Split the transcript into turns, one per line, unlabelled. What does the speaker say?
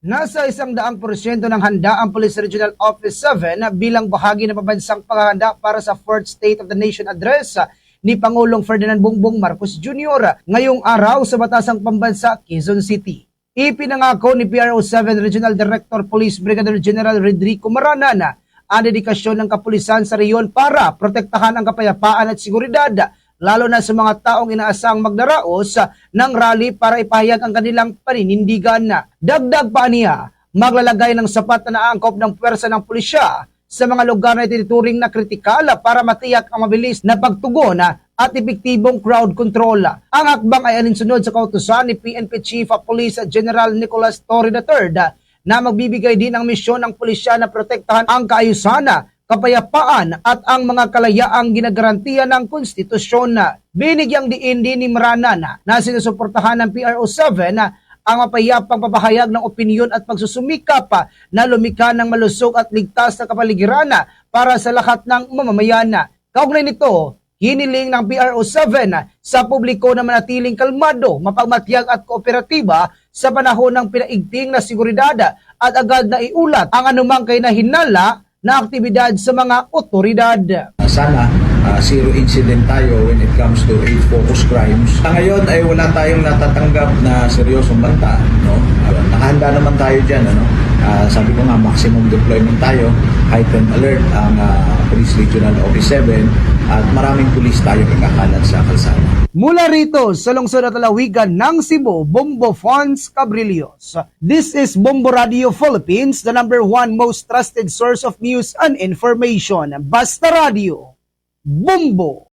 Nasa 100% ng handa ang Police Regional Office 7 bilang bahagi ng pambansang paghahanda para sa 4th State of the Nation Address ni Pangulong Ferdinand Bongbong Marcos Jr. ngayong araw sa Batasang Pambansa, Quezon City. Ipinangako ni PRO7 Regional Director Police Brigadier General Rodrigo Maranan ang dedikasyon ng kapulisan sa reyon para protektahan ang kapayapaan at seguridad, lalo na sa mga taong inaasang magdaraos ng rally para ipahayag ang kanilang paninindigan. Dagdag pa niya, maglalagay ng sapat na naangkop ng puwersa ng pulisya sa mga lugar na tinuturing na kritikal para matiyak ang mabilis na pagtugon at epektibong crowd control. Ang hakbang ay alinsunod sa kautusan ni PNP Chief of Police General Nicolas Torre III na magbibigay din ng misyon ng pulisya na protektahan ang kaayusan, kapayapaan at ang mga kalayaang ginagarantiya ng konstitusyon. Binigyang diin din ni Maranan na sinusuportahan ng PRO7 ang mapayapang papahayag ng opinyon at pagsusumikap na lumikha ng malusog at ligtas na kapaligiran para sa lahat ng mamamayan. Kaugnay nito, hiniling ng PRO7 sa publiko na manatiling kalmado, mapagmatyag at kooperatiba sa panahon ng pinaigting na seguridad at agad na iulat ang anumang kainahinala na aktibidad sa mga otoridad.
Sana zero incident tayo when it comes to age-focused crimes. Ngayon ay wala tayong natatanggap na seryosong banta. No? Nakahanda naman tayo dyan. Ano? Sabi ko nga, maximum deployment tayo, heightened alert ang Police Regional Office 7 at maraming pulis tayo kakalat sa kalsada.
Mula rito sa lungsod at lalawigan ng Cebu, Bombo Fons Cabrillos. This is Bombo Radio Philippines, the #1 most trusted source of news and information. Basta Radio, Bombo!